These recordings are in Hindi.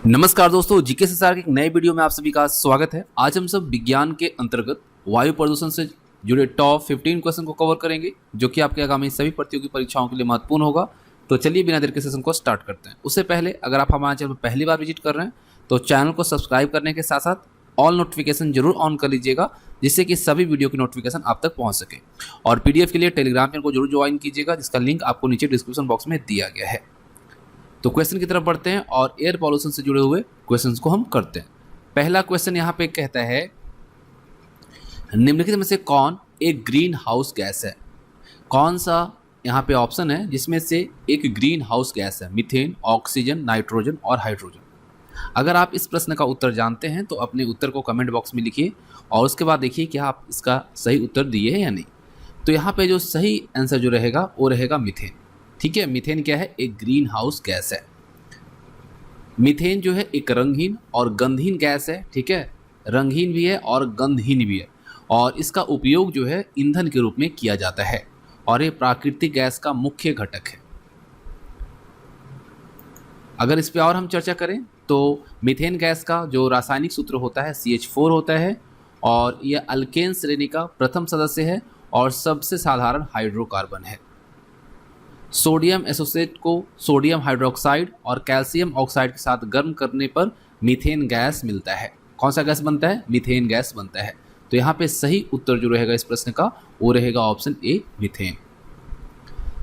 नमस्कार दोस्तों, जीके संसार के एक नए वीडियो में आप सभी का स्वागत है। आज हम सब विज्ञान के अंतर्गत वायु प्रदूषण से जुड़े टॉप 15 क्वेश्चन को कवर करेंगे, जो कि आपके आगामी सभी प्रतियोगी परीक्षाओं के लिए महत्वपूर्ण होगा। तो चलिए बिना देर के सेशन को स्टार्ट करते हैं। उससे पहले अगर आप हमारे चैनल पर पहली बार विजिट कर रहे हैं तो चैनल को सब्सक्राइब करने के साथ साथ ऑल नोटिफिकेशन जरूर ऑन कर लीजिएगा, जिससे कि सभी वीडियो की नोटिफिकेशन आप तक पहुँच सके। और PDF के लिए टेलीग्राम चैनल को जरूर ज्वाइन कीजिएगा, जिसका लिंक आपको नीचे डिस्क्रिप्शन बॉक्स में दिया गया है। तो क्वेश्चन की तरफ बढ़ते हैं और एयर पॉल्यूशन से जुड़े हुए क्वेश्चंस को हम करते हैं। पहला क्वेश्चन यहाँ पे कहता है, निम्नलिखित में से कौन एक ग्रीन हाउस गैस है? कौन सा यहाँ पे ऑप्शन है जिसमें से एक ग्रीन हाउस गैस है? मीथेन, ऑक्सीजन, नाइट्रोजन और हाइड्रोजन। अगर आप इस प्रश्न का उत्तर जानते हैं तो अपने उत्तर को कमेंट बॉक्स में लिखिए और उसके बाद देखिए कि आप इसका सही उत्तर दिए हैं या नहीं। तो यहाँ पे जो सही आंसर जो रहेगा वो रहेगा मीथेन। ठीक है, मीथेन क्या है? एक ग्रीन हाउस गैस है। मीथेन जो है एक रंगहीन और गंधहीन गैस है। ठीक है, रंगहीन भी है और गंधहीन भी है, और इसका उपयोग जो है ईंधन के रूप में किया जाता है और ये प्राकृतिक गैस का मुख्य घटक है। अगर इस पे और हम चर्चा करें तो मीथेन गैस का जो रासायनिक सूत्र होता है CH4 होता है, और यह अल्केन श्रेणी का प्रथम सदस्य है और सबसे साधारण हाइड्रोकार्बन है। सोडियम एसोसिएट को सोडियम हाइड्रोक्साइड और कैल्शियम ऑक्साइड के साथ गर्म करने पर मीथेन गैस मिलता है। कौन सा गैस बनता है? मीथेन गैस बनता है। तो यहाँ पे सही उत्तर जो रहेगा इस प्रश्न का वो रहेगा ऑप्शन ए, मीथेन।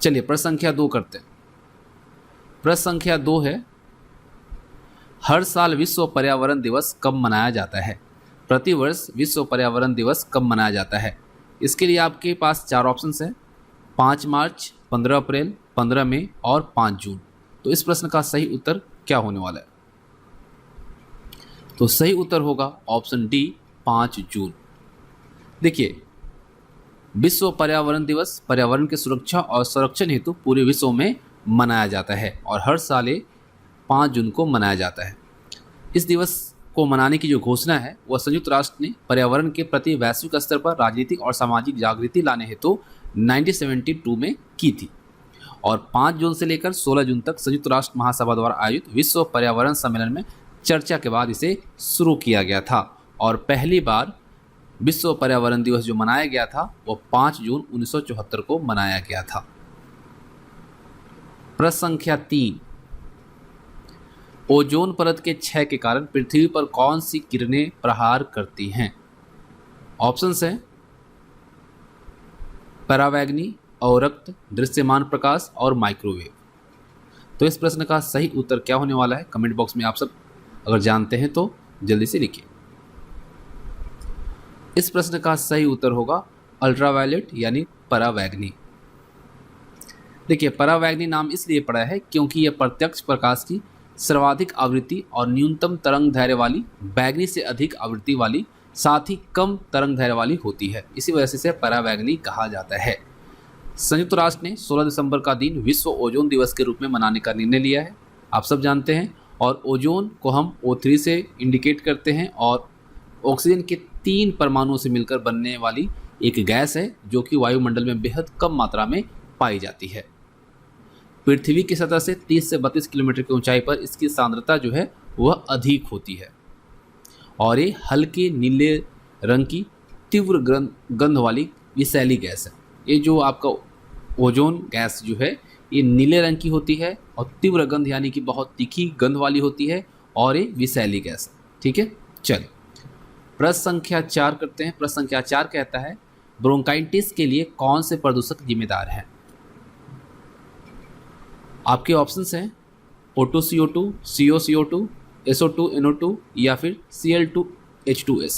चलिए प्रश्न संख्या 2 करते हैं। प्रश्न संख्या 2 है, हर साल विश्व पर्यावरण दिवस कब मनाया जाता है? प्रतिवर्ष विश्व पर्यावरण दिवस कब मनाया जाता है? इसके लिए आपके पास 4 ऑप्शन हैं, 5 मार्च, 15 अप्रैल, 15 मई और 5 जून। तो इस प्रश्न का सही उत्तर क्या होने वाला है? तो सही उत्तर होगा ऑप्शन डी, 5 जून। देखिए, विश्व पर्यावरण दिवस पर्यावरण की सुरक्षा और संरक्षण हेतु पूरे विश्व में मनाया जाता है और हर साल 5 जून को मनाया जाता है। इस दिवस को मनाने की जो घोषणा है वह संयुक्त राष्ट्र ने पर्यावरण के प्रति वैश्विक स्तर पर राजनीतिक और सामाजिक जागृति लाने हेतु 1972 में की थी, और 5 जून से लेकर 16 जून तक संयुक्त राष्ट्र महासभा द्वारा आयोजित विश्व पर्यावरण सम्मेलन में चर्चा के बाद इसे शुरू किया गया था। और पहली बार विश्व पर्यावरण दिवस जो मनाया गया था वो 5 जून 1974 को मनाया गया था। प्रश्न संख्या 3, ओजोन परत के क्षय के कारण पृथ्वी पर कौन सी किरणें प्रहार करती हैं? ऑप्शंस हैं परावैंगनी, अवरक्त, दृश्यमान प्रकाश और माइक्रोवेव। तो इस प्रश्न का सही उत्तर क्या होने वाला है? कमेंट बॉक्स में आप सब अगर जानते हैं तो जल्दी से लिखिए। इस प्रश्न का सही उत्तर होगा अल्ट्रावायलेट यानी परावैंगनी। देखिए, परावैंगनी नाम इसलिए पड़ा है क्योंकि यह प्रत्यक्ष प्रकाश की सर्वाधिक आवृत्ति और न्यूनतम तरंग धैर्य वाली, बैंगनी से अधिक आवृत्ति वाली, साथ ही कम तरंग धैर्य वाली होती है। इसी वजह से इसे परावैंगनी कहा जाता है। संयुक्त राष्ट्र ने 16 दिसंबर का दिन विश्व ओजोन दिवस के रूप में मनाने का निर्णय लिया है, आप सब जानते हैं। और ओजोन को हम O3 से इंडिकेट करते हैं, और ऑक्सीजन के 3 परमाणुओं से मिलकर बनने वाली एक गैस है जो कि वायुमंडल में बेहद कम मात्रा में पाई जाती है। पृथ्वी की सतह से 30 से 32 किलोमीटर की ऊंचाई पर इसकी सांद्रता जो है वह अधिक होती है, और ये हल्के नीले रंग की तीव्र गंध वाली विषैली गैस है। ये जो आपका ओजोन गैस जो है ये नीले रंग की होती है और तीव्र गंध यानी कि बहुत तीखी गंध वाली होती है, और ये विषैली गैस है। ठीक है, चलिए प्रश्न संख्या 4 करते हैं। प्रश्न संख्या 4 कहता है, ब्रोंकाइटिस के लिए कौन से प्रदूषक जिम्मेदार हैं? आपके ऑप्शंस हैं O2CO2, COCO2, SO2NO2 या फिर Cl2H2S।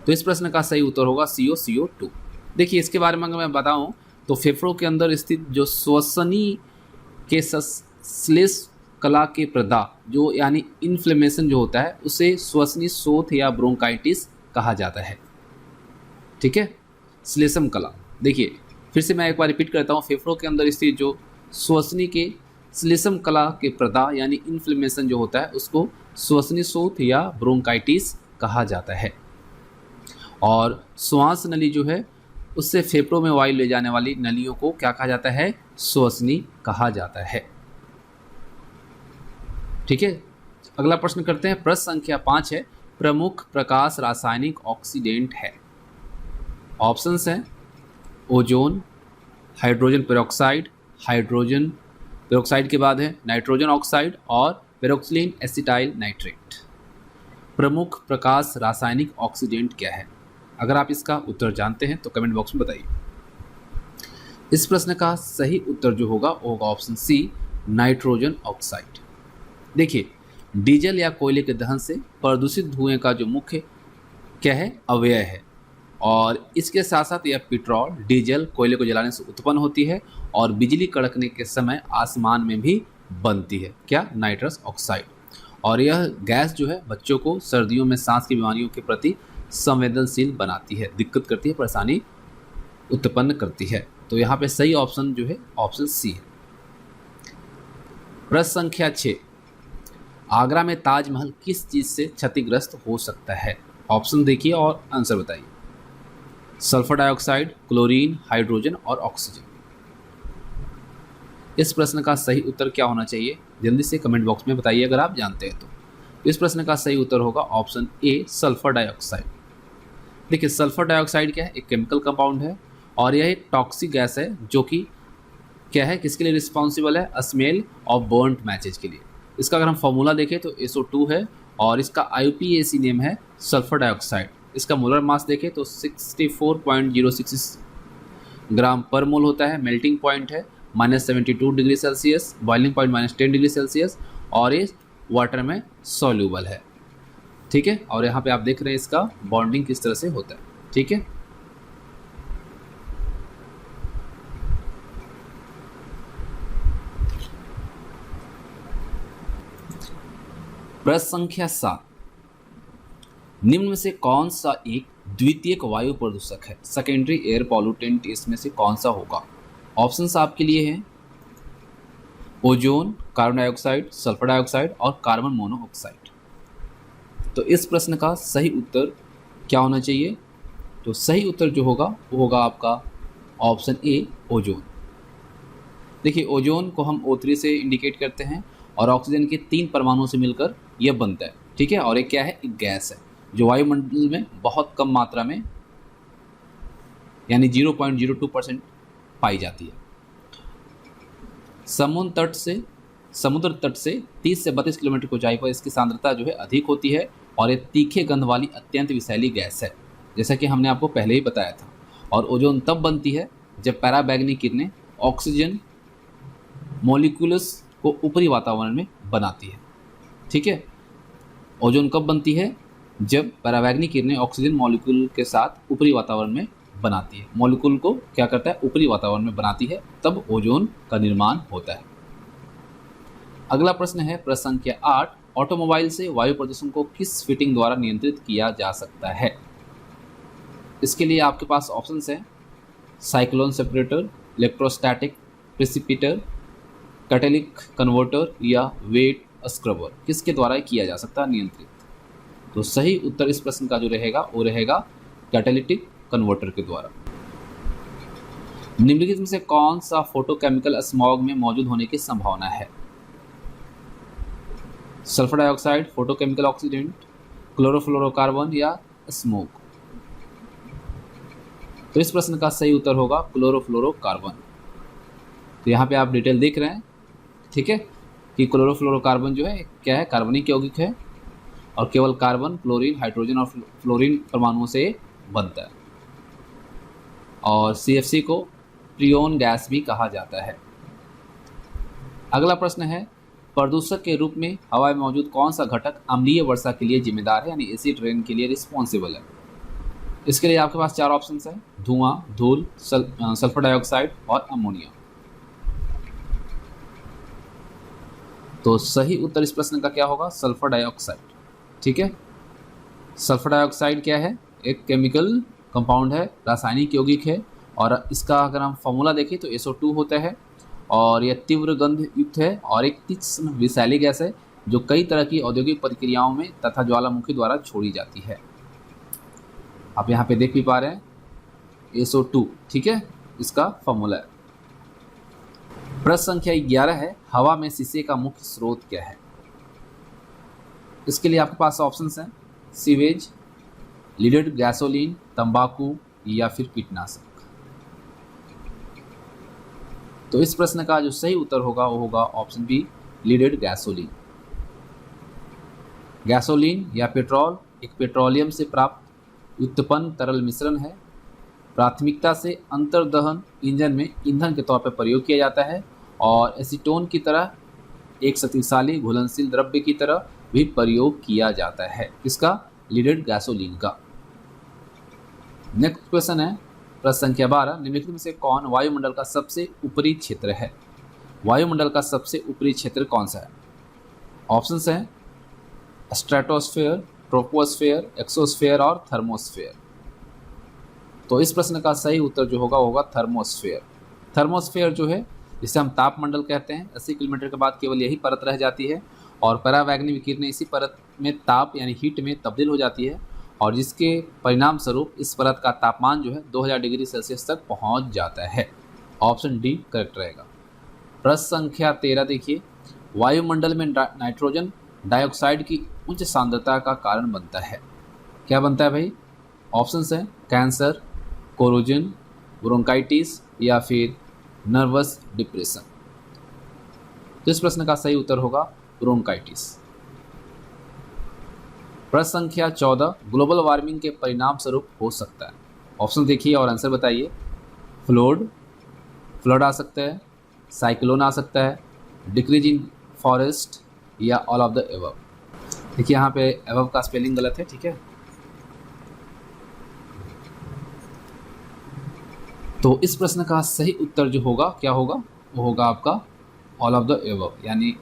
तो इस प्रश्न का सही उत्तर होगा COCO2। देखिए, इसके बारे में अगर मैं बताऊं तो फेफड़ों के अंदर स्थित जो श्वसनी के श्लेष कला के प्रदाह जो यानी इन्फ्लेमेशन जो होता है उसे श्वसनी शोथ या ब्रोंकाइटिस कहा जाता है। ठीक है, श्लेषम कला। देखिए फिर से मैं एक बार रिपीट करता हूँ, फेफड़ों के अंदर स्थित जो श्वसनी के श्लेषम कला के प्रदाह यानी इन्फ्लेमेशन जो होता है उसको श्वसनी शोथ या ब्रोंकाइटिस कहा जाता है। और श्वास नली जो है उससे फेफड़ों में वायु ले जाने वाली नलियों को क्या कहा जाता है? श्वसनी कहा जाता है। ठीक है, अगला प्रश्न करते हैं। प्रश्न संख्या 5 है, प्रमुख प्रकाश रासायनिक ऑक्सीडेंट है। ऑप्शंस हैं ozone, hydrogen peroxide, hydrogen peroxide के बाद है नाइट्रोजन ऑक्साइड और पेरोक्सिलिन एसिटाइल नाइट्रेट। प्रमुख प्रकाश रासायनिक ऑक्सीडेंट क्या है? अगर आप इसका उत्तर जानते हैं तो कमेंट बॉक्स में बताइए। इस प्रश्न का सही उत्तर जो होगा वो होगा ऑप्शन सी, नाइट्रोजन ऑक्साइड। देखिए, डीजल या कोयले के दहन से प्रदूषित धुएं का जो मुख्य क्या है, अवयव है, और इसके साथ साथ यह पेट्रोल, डीजल, कोयले को जलाने से उत्पन्न होती है और बिजली कड़कने के समय आसमान में भी बनती है। क्या? Nitrous oxide. और यह गैस जो है बच्चों को सर्दियों में सांस की बीमारियों के प्रति संवेदनशील बनाती है, दिक्कत करती है, परेशानी उत्पन्न करती है। तो यहाँ पे सही ऑप्शन जो है ऑप्शन सी है। प्रश्न संख्या 6, आगरा में ताजमहल किस चीज़ से क्षतिग्रस्त हो सकता है? ऑप्शन देखिए और आंसर बताइए। सल्फर डाइऑक्साइड, क्लोरीन, हाइड्रोजन और ऑक्सीजन। इस प्रश्न का सही उत्तर क्या होना चाहिए? जल्दी से कमेंट बॉक्स में बताइए अगर आप जानते हैं तो। इस प्रश्न का सही उत्तर होगा ऑप्शन ए, सल्फर डाइऑक्साइड। देखिए, सल्फर डाइऑक्साइड क्या है? एक केमिकल कंपाउंड है और यह एक टॉक्सिक गैस है जो कि क्या है, किसके लिए रिस्पॉन्सिबल है? स्मेल ऑफ बर्न्ड मैचेज के लिए। इसका अगर हम फॉर्मूला देखें तो SO2 है और इसका IUPAC नेम है सल्फर डाइऑक्साइड। इसका मोलर मास देखें तो 64.066 ग्राम पर मोल होता है। मेल्टिंग पॉइंट है -72 degree Celsius, boiling point -10 degree Celsius, और ये वाटर में सॉल्यूबल है। ठीक है, और यहाँ पे आप देख रहे हैं इसका बॉन्डिंग किस तरह से होता है। ठीक है, प्रश्न संख्या 7, निम्न में से कौन सा एक द्वितीयक वायु प्रदूषक है? सेकेंडरी एयर पॉल्यूटेंट इसमें से कौन सा होगा? ऑप्शंस आपके लिए हैं ozone, carbon dioxide, sulphur dioxide और कार्बन मोनोऑक्साइड। तो इस प्रश्न का सही उत्तर क्या होना चाहिए? तो सही उत्तर जो होगा वो होगा आपका ऑप्शन ए, ओजोन। देखिए, ओजोन को हम O3 से इंडिकेट करते हैं और ऑक्सीजन के 3 परमाणुओं से मिलकर यह बनता है। ठीक है, और एक क्या है, एक गैस है जो वायुमंडल में बहुत कम मात्रा में यानी 0.02% पाई जाती है। समुद्र तट से 30 से 32 किलोमीटर की ऊंचाई पर इसकी सांद्रता जो है अधिक होती है और ये तीखे गंध वाली अत्यंत विषैली गैस है, जैसा कि हमने आपको पहले ही बताया था। और ओजोन तब बनती है जब पराबैंगनी किरणें ऑक्सीजन मॉलिक्यूल्स को ऊपरी वातावरण में बनाती है। ठीक है, ओजोन कब बनती है? जब पराबैंगनी किरणें ऑक्सीजन मॉलिक्यूल के साथ ऊपरी वातावरण में बनाती है, मॉलिक्यूल को क्या करता है, ऊपरी वातावरण में बनाती है, तब ओजोन का निर्माण होता है। अगला प्रश्न है प्रश्न संख्या 8, ऑटोमोबाइल से वायु प्रदूषण को किस फिटिंग द्वारा नियंत्रित किया जा सकता है? इसके लिए आपके पास ऑप्शंस हैं cyclone separator, electrostatic precipitator, catalytic converter या वेट स्क्रबर। किसके द्वारा किया जा सकता है नियंत्रित? तो सही उत्तर इस प्रश्न का जो रहेगा वो रहेगा कैटालिटिक कन्वर्टर के द्वारा। निम्नलिखित में से कौन सा फोटोकेमिकल स्मॉग में मौजूद होने की संभावना है? Sulphur dioxide, photochemical oxidant, chlorofluorocarbon या स्मोक। तो इस प्रश्न का सही उत्तर होगा क्लोरोफ्लोरोकार्बन। तो यहाँ पे आप डिटेल देख रहे हैं, ठीक है, कि क्लोरोफ्लोरोकार्बन जो है क्या है, कार्बनिक यौगिक है और केवल कार्बन, क्लोरीन, हाइड्रोजन और फ्लोरीन परमाणुओं से बनता है। और CFC को प्रियोन गैस भी कहा जाता है। अगला प्रश्न है, प्रदूषक के रूप में हवा में मौजूद कौन सा घटक अम्लीय वर्षा के लिए जिम्मेदार है, यानी एसिड रेन के लिए रिस्पॉन्सिबल है? इसके लिए आपके पास 4 ऑप्शंस हैं, धुआं, धूल, सल्फर डाइऑक्साइड और अमोनिया। तो सही उत्तर इस प्रश्न का क्या होगा? Sulphur dioxide. ठीक है, सल्फर डाइऑक्साइड क्या है? एक केमिकल कंपाउंड है, रासायनिक यौगिक है, और इसका अगर हम फॉर्मूला देखें तो SO2 होता है और यह तीव्र गंध युक्त है और एक तीक्ष्ण विषैली गैस है जो कई तरह की औद्योगिक प्रक्रियाओं में तथा ज्वालामुखी द्वारा छोड़ी जाती है। आप यहाँ पे देख भी पा रहे हैं SO2, ठीक है, इसका फॉर्मूला है। प्रश्न संख्या 11 है, हवा में शीशे का मुख्य स्रोत क्या है? इसके लिए आपके पास ऑप्शंस हैं सीवेज, लीडेड गैसोलीन, तंबाकू या फिर कीटनाशक। तो इस प्रश्न का जो सही उत्तर होगा वो होगा option B, leaded gasoline. Gasoline या पेट्रोल एक पेट्रोलियम से प्राप्त उत्पन्न तरल मिश्रण है। प्राथमिकता से अंतर्दहन इंजन में ईंधन के तौर पर प्रयोग किया जाता है और एसीटोन की तरह एक शक्तिशाली घुलनशील द्रव्य की तरह भी प्रयोग किया जाता है। इसका लीडेड गैसोलीन का। नेक्स्ट क्वेश्चन है प्रश्न संख्या 12, निम्नलिखित में से कौन वायुमंडल का सबसे ऊपरी क्षेत्र है? वायुमंडल का सबसे ऊपरी क्षेत्र कौन सा है? ऑप्शंस हैं स्ट्रेटोस्फेयर, ट्रोपोस्फेयर, एक्सोस्फेयर और थर्मोस्फेयर। तो इस प्रश्न का सही उत्तर जो होगा थर्मोस्फेयर। थर्मोस्फेयर जो है जिसे हम तापमंडल कहते हैं, 80 किलोमीटर के बाद केवल यही परत रह जाती है और परावैग्नि विकिरण इसी परत में ताप यानी हीट में तब्दील हो जाती है और जिसके परिणाम स्वरूप इस परत का तापमान जो है 2000 डिग्री सेल्सियस तक पहुंच जाता है। ऑप्शन डी करेक्ट रहेगा। प्रश्न संख्या 13 देखिए, वायुमंडल में नाइट्रोजन डाइऑक्साइड की उच्च सांद्रता का कारण बनता है। क्या बनता है भाई? ऑप्शंस हैं कैंसर, कोरोजन, ब्रोंकाइटिस या फिर नर्वस डिप्रेशन। तो इस प्रश्न का सही उत्तर होगा ब्रोंकाइटिस। प्रश्न संख्या 14, ग्लोबल वार्मिंग के परिणाम स्वरूप हो सकता है। ऑप्शन देखिए और आंसर बताइए। फ्लड आ सकता है, साइक्लोन आ सकता है, डिक्रीज इन फॉरेस्ट या ऑल ऑफ द एबव। देखिए यहाँ पे एबव का स्पेलिंग गलत है, ठीक है। तो इस प्रश्न का सही उत्तर जो होगा क्या होगा? वो होगा आपका ऑल ऑफ द एबव। यानी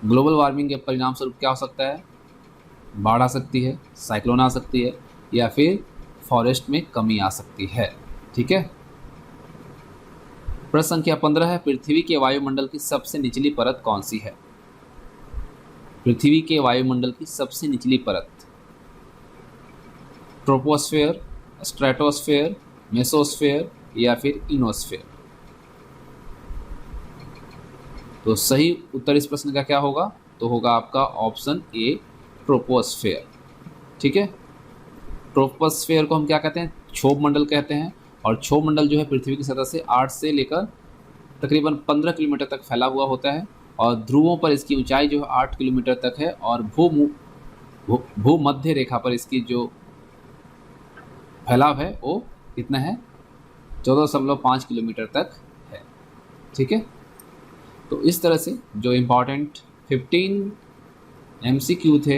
ग्लोबल वार्मिंग के परिणाम स्वरूप क्या हो सकता है? बाढ़ आ सकती है, साइक्लोन आ सकती है या फिर फॉरेस्ट में कमी आ सकती है, ठीक है। प्रश्न संख्या 15 है, पृथ्वी के वायुमंडल की सबसे निचली परत कौन सी है? पृथ्वी के वायुमंडल की सबसे निचली परत ट्रोपोस्फेयर, स्ट्रेटोस्फेयर, मेसोस्फेयर या फिर इनोस्फेयर। तो सही उत्तर इस प्रश्न का क्या होगा? तो होगा आपका ऑप्शन ए, ट्रोपोस्फेयर, ठीक है। ट्रोपोस्फेयर को हम क्या कहते हैं? क्षोभ मंडल कहते हैं और क्षोभ मंडल जो है पृथ्वी की सतह से 8 से लेकर तकरीबन 15 किलोमीटर तक फैला हुआ होता है और ध्रुवों पर इसकी ऊंचाई जो है 8 किलोमीटर तक है और भूमध्य रेखा पर इसकी जो फैलाव है वो कितना है? 14.5 किलोमीटर तक है, ठीक है। तो इस तरह से जो इम्पॉर्टेंट 15 MCQ थे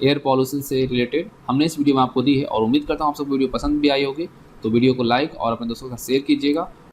एयर पॉल्यूशन से रिलेटेड हमने इस वीडियो में आपको दी है और उम्मीद करता हूँ आप सबको वीडियो पसंद भी आई होगी। तो वीडियो को लाइक और अपने दोस्तों के साथ शेयर कीजिएगा।